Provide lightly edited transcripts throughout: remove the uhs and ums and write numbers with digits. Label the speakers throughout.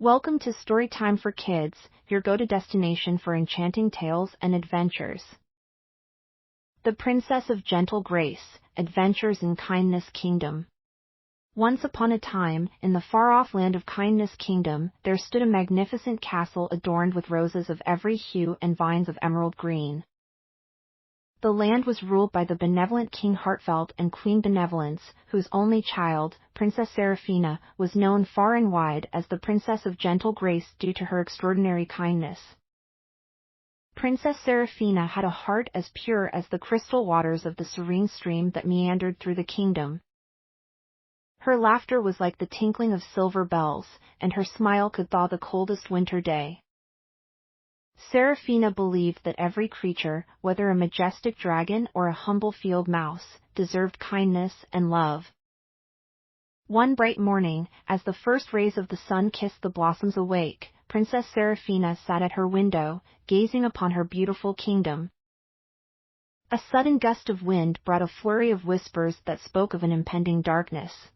Speaker 1: Welcome to Storytime for Kids, your go-to destination for enchanting tales and adventures. The Princess of Gentle Grace, Adventures in Kindness Kingdom. Once upon a time, in the far-off land of Kindness Kingdom, there stood a magnificent castle adorned with roses of every hue and vines of emerald green. The land was ruled by the benevolent King Heartfelt and Queen Benevolence, whose only child, Princess Seraphina, was known far and wide as the Princess of Gentle Grace due to her extraordinary kindness. Princess Seraphina had a heart as pure as the crystal waters of the serene stream that meandered through the kingdom. Her laughter was like the tinkling of silver bells, and her smile could thaw the coldest winter day. Seraphina believed that every creature, whether a majestic dragon or a humble field mouse, deserved kindness and love. One bright morning, as the first rays of the sun kissed the blossoms awake, Princess Seraphina sat at her window, gazing upon her beautiful kingdom. A sudden gust of wind brought a flurry of whispers that spoke of an impending darkness.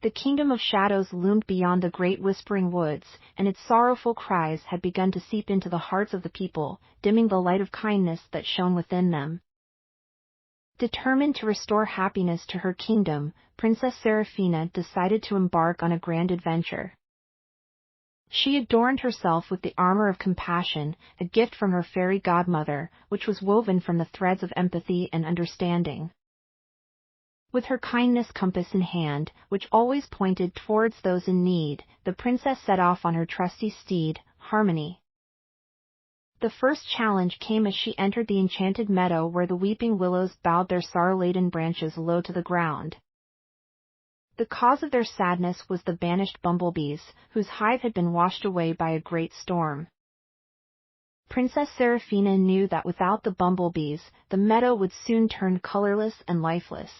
Speaker 1: The kingdom of shadows loomed beyond the great whispering woods, and its sorrowful cries had begun to seep into the hearts of the people, dimming the light of kindness that shone within them. Determined to restore happiness to her kingdom, Princess Seraphina decided to embark on a grand adventure. She adorned herself with the armor of compassion, a gift from her fairy godmother, which was woven from the threads of empathy and understanding. With her kindness compass in hand, which always pointed towards those in need, the princess set off on her trusty steed, Harmony. The first challenge came as she entered the enchanted meadow where the weeping willows bowed their sorrow-laden branches low to the ground. The cause of their sadness was the banished bumblebees, whose hive had been washed away by a great storm. Princess Seraphina knew that without the bumblebees, the meadow would soon turn colorless and lifeless.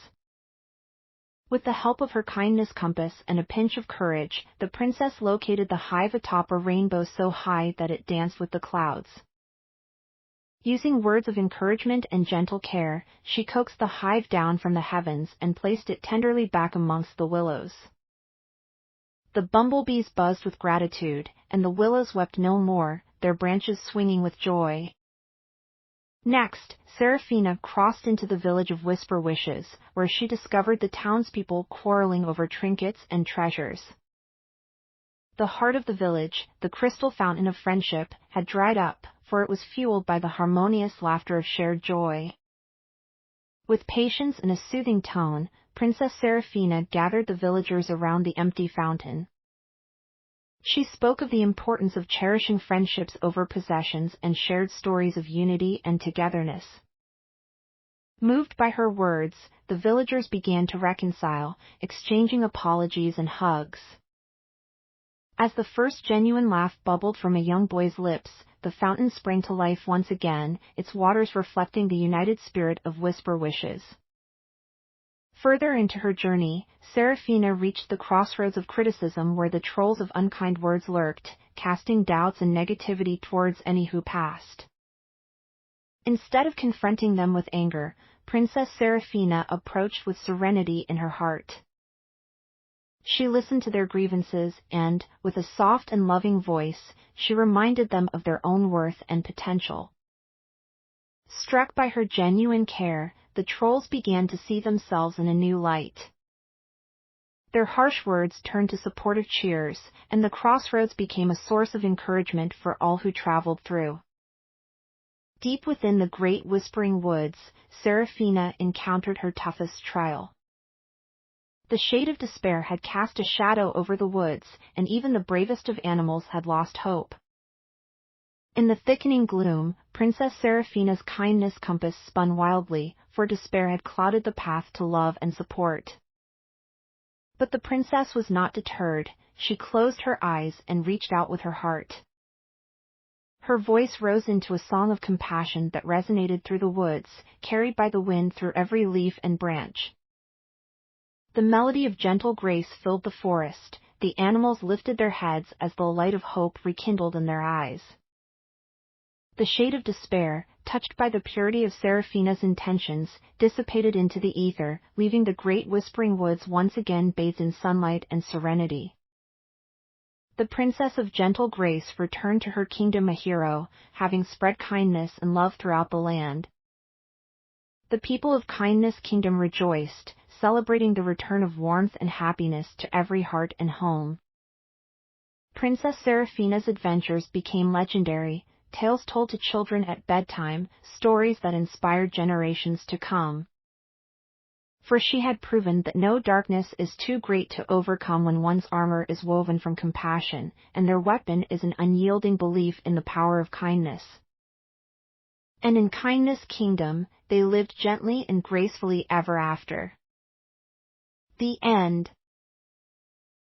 Speaker 1: With the help of her kindness compass and a pinch of courage, the princess located the hive atop a rainbow so high that it danced with the clouds. Using words of encouragement and gentle care, she coaxed the hive down from the heavens and placed it tenderly back amongst the willows. The bumblebees buzzed with gratitude, and the willows wept no more, their branches swinging with joy. Next, Seraphina crossed into the village of Whisper Wishes, where she discovered the townspeople quarreling over trinkets and treasures. The heart of the village, the crystal fountain of friendship, had dried up, for it was fueled by the harmonious laughter of shared joy. With patience and a soothing tone, Princess Seraphina gathered the villagers around the empty fountain. She spoke of the importance of cherishing friendships over possessions and shared stories of unity and togetherness. Moved by her words, the villagers began to reconcile, exchanging apologies and hugs. As the first genuine laugh bubbled from a young boy's lips, the fountain sprang to life once again, its waters reflecting the united spirit of Whisper Wishes. Further into her journey, Seraphina reached the crossroads of criticism where the trolls of unkind words lurked, casting doubts and negativity towards any who passed. Instead of confronting them with anger, Princess Seraphina approached with serenity in her heart. She listened to their grievances and, with a soft and loving voice, she reminded them of their own worth and potential. Struck by her genuine care, the trolls began to see themselves in a new light. Their harsh words turned to supportive cheers, and the crossroads became a source of encouragement for all who traveled through. Deep within the great whispering woods, Seraphina encountered her toughest trial. The shade of despair had cast a shadow over the woods, and even the bravest of animals had lost hope. In the thickening gloom, Princess Seraphina's kindness compass spun wildly, for despair had clouded the path to love and support. But the princess was not deterred. She closed her eyes and reached out with her heart. Her voice rose into a song of compassion that resonated through the woods, carried by the wind through every leaf and branch. The melody of gentle grace filled the forest, the animals lifted their heads as the light of hope rekindled in their eyes. The shade of despair, touched by the purity of Seraphina's intentions, dissipated into the ether, leaving the great whispering woods once again bathed in sunlight and serenity. The Princess of Gentle Grace returned to her kingdom a hero, having spread kindness and love throughout the land. The people of Kindness Kingdom rejoiced, celebrating the return of warmth and happiness to every heart and home. Princess Seraphina's adventures became legendary, tales told to children at bedtime, stories that inspired generations to come. For she had proven that no darkness is too great to overcome when one's armor is woven from compassion, and their weapon is an unyielding belief in the power of kindness. And in Kindness Kingdom, they lived gently and gracefully ever after. The end.